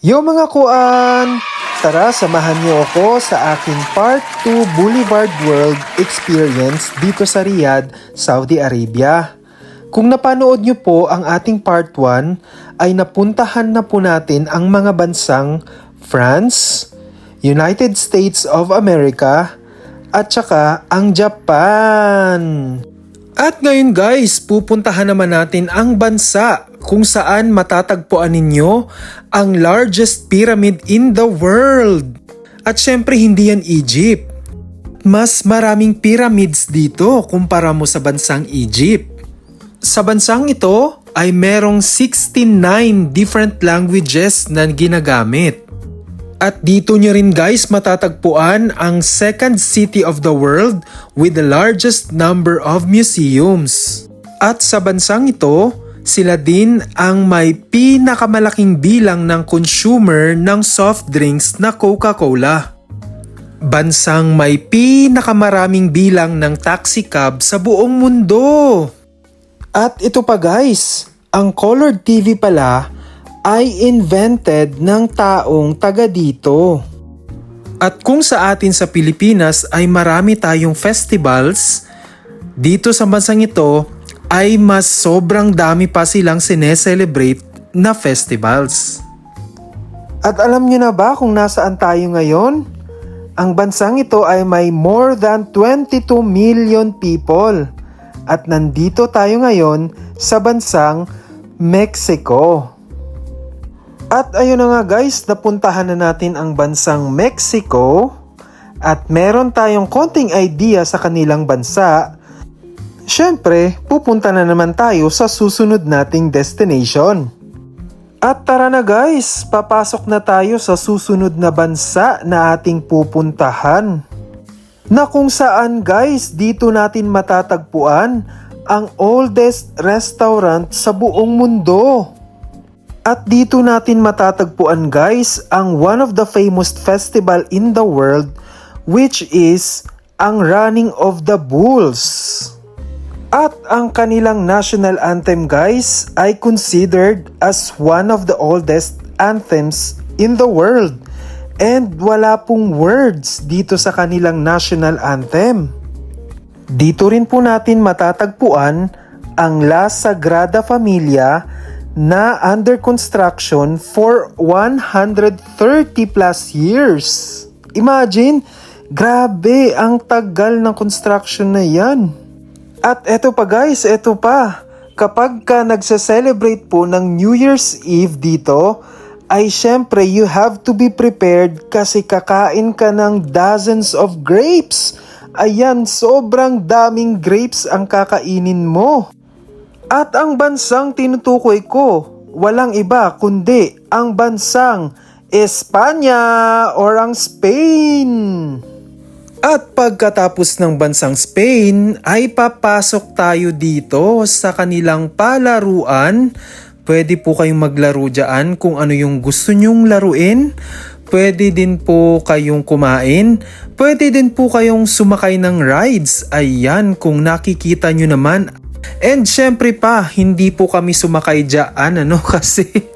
Yo mga kuan! Tara, samahan niyo ako sa aking Part 2 Boulevard World Experience dito sa Riyadh, Saudi Arabia. Kung napanood niyo po ang ating Part 1, ay napuntahan na po natin ang mga bansang France, United States of America, at saka ang Japan. At ngayon guys, pupuntahan naman natin ang bansa kung saan matatagpuan ninyo ang largest pyramid in the world. At syempre hindi yan Egypt. Mas maraming pyramids dito kumpara mo sa bansang Egypt. Sa bansang ito ay merong 69 different languages na ginagamit. At dito nyo rin guys matatagpuan ang second city of the world with the largest number of museums. At sa bansang ito, sila din ang may pinakamalaking bilang ng consumer ng soft drinks na Coca-Cola. Bansang may pinakamaraming bilang ng taxi cab sa buong mundo. At ito pa guys, ang colored TV pala ay invented ng taong taga dito. At kung sa atin sa Pilipinas ay marami tayong festivals, dito sa bansang ito ay mas sobrang dami pa silang sineselebrate na festivals. At alam nyo na ba kung nasaan tayo ngayon? Ang bansang ito ay may more than 22 million people. At nandito tayo ngayon sa bansang Mexico. At ayun na nga guys, napuntahan na natin ang bansang Mexico at meron tayong konting idea sa kanilang bansa. Syempre, pupunta na naman tayo sa susunod nating destination. At tara na guys, papasok na tayo sa susunod na bansa na ating pupuntahan. Na kung saan guys, dito natin matatagpuan ang oldest restaurant sa buong mundo. At dito natin matatagpuan guys ang one of the famous festival in the world, which is ang Running of the Bulls. At ang kanilang national anthem guys ay considered as one of the oldest anthems in the world. And wala pong words dito sa kanilang national anthem. Dito rin po natin matatagpuan ang La Sagrada Familia na under construction for 130 plus years. Imagine, grabe ang tagal ng construction na yan. At eto pa guys, eto pa. Kapag ka nagse-celebrate po ng New Year's Eve dito, ay syempre you have to be prepared kasi kakain ka ng dozens of grapes. Ayan, sobrang daming grapes ang kakainin mo. At ang bansang tinutukoy ko, walang iba kundi ang bansang Espanya or ang Spain. At pagkatapos ng bansang Spain ay papasok tayo dito sa kanilang palaruan. Pwede po kayong maglaro dyan kung ano yung gusto nyong laruin. Pwede din po kayong kumain. Pwede din po kayong sumakay ng rides. Ayan, kung nakikita nyo naman. And syempre pa, hindi po kami sumakay dyan, kasi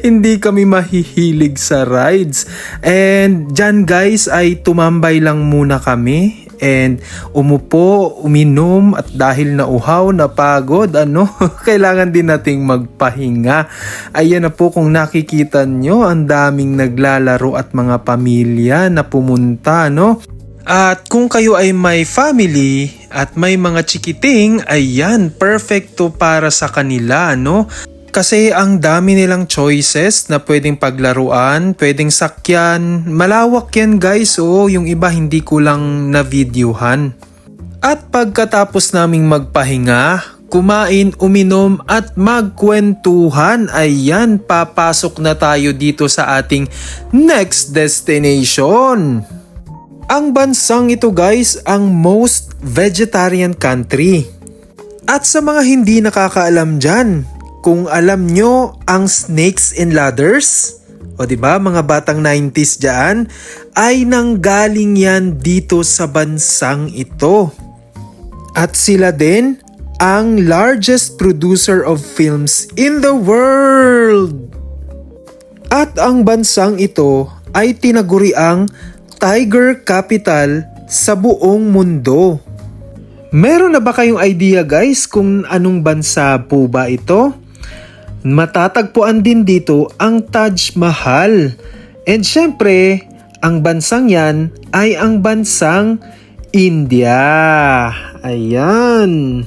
hindi kami mahihilig sa rides. And dyan guys ay tumambay lang muna kami. And umupo, uminom at dahil nauhaw, napagod, kailangan din nating magpahinga. Ayan na po kung nakikita nyo, ang daming naglalaro at mga pamilya na pumunta, At kung kayo ay may family at may mga chikiting, ayan, perfecto para sa kanila, Kasi ang dami nilang choices na pwedeng paglaruan, pwedeng sakyan. Malawak yan guys, yung iba hindi ko lang na-videohan. At pagkatapos naming magpahinga, kumain, uminom at magkwentuhan, ayan, papasok na tayo dito sa ating next destination. Ang bansang ito guys, ang most vegetarian country. At sa mga hindi nakakaalam dyan, kung alam nyo ang Snakes and Ladders, o diba mga batang 90s dyan, ay nanggaling yan dito sa bansang ito. At sila din ang largest producer of films in the world. At ang bansang ito ay tinaguriang Tiger Capital sa buong mundo. Meron na ba kayong idea guys kung anong bansa po ba ito? Matatagpuan din dito ang Taj Mahal. And syempre, ang bansang yan ay ang bansang India. Ayan.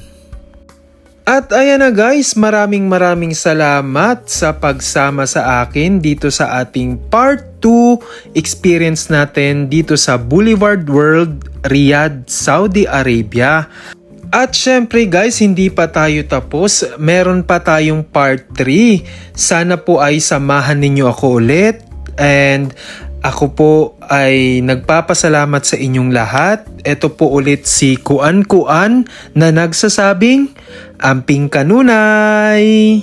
At ayan na guys, maraming salamat sa pagsama sa akin dito sa ating part 2 experience natin dito sa Boulevard World, Riyadh, Saudi Arabia. At syempre guys, hindi pa tayo tapos, meron pa tayong part 3. Sana po ay samahan ninyo ako ulit. And ako po ay nagpapasalamat sa inyong lahat. Ito po ulit si Kuan na nagsasabing, Amping Kanunay!